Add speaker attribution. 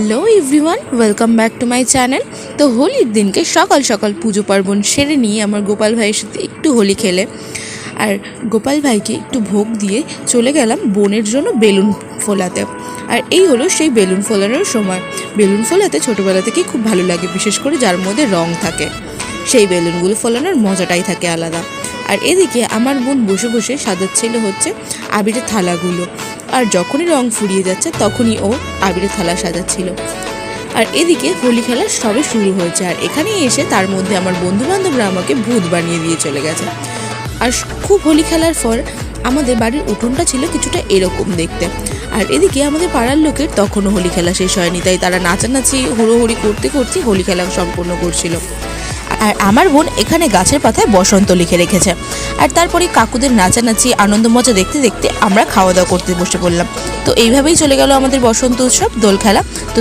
Speaker 1: Hello everyone, welcome back to my channel. তো হোলির দিনকে সকাল সকাল পুজো পার্বণ সেরে নিয়ে আমার গোপাল ভাইয়ের সাথে একটু হোলি খেলে আর গোপাল ভাইকে একটু ভোগ দিয়ে চলে গেলাম বোনের জন্য বেলুন ফোলাতে। আর এই হলো সেই বেলুন ফোলানোর সময়। বেলুন ফোলাতে ছোটোবেলা থেকেই খুব ভালো লাগে, বিশেষ করে যার মধ্যে রং থাকে। সেই বেলুনগুলো ফোলানোর মজাটাই থাকে আলাদা। আর এদিকে আমার বোন বসে বসে সাজাচ্ছিল হচ্ছে আবিরের থালাগুলো, আর যখনই রং ফুরিয়ে যাচ্ছে তখনই ও আবিরের থালা সাজাচ্ছিল। আর এদিকে হোলি খেলা সবে শুরু হয়েছে, আর এখানে এসে তার মধ্যে আমার বন্ধু বান্ধবরা আমাকে ভূত বানিয়ে দিয়ে চলে গেছে। আর খুব হোলি খেলার পর আমাদের বাড়ির উঠোনটা ছিল কিছুটা এরকম দেখতে। আর এদিকে আমাদের পাড়ার লোকের তখনও হোলি খেলা শেষ হয়নি, তাই তারা নাচানাচি হুড়োহুড়ি করতে করতে হোলি খেলা সম্পূর্ণ করছিল। আর আমার বোন এখানে গাছের পাতায় বসন্ত লিখে রেখেছে। আর তারপরে কাকুদের নাচানাচি আনন্দ মজা দেখতে দেখতে আমরা খাওয়া দাওয়া করতে বসে পড়লাম। তো এইভাবেই চলে গেল আমাদের বসন্ত উৎসব, দোল খেলা। তো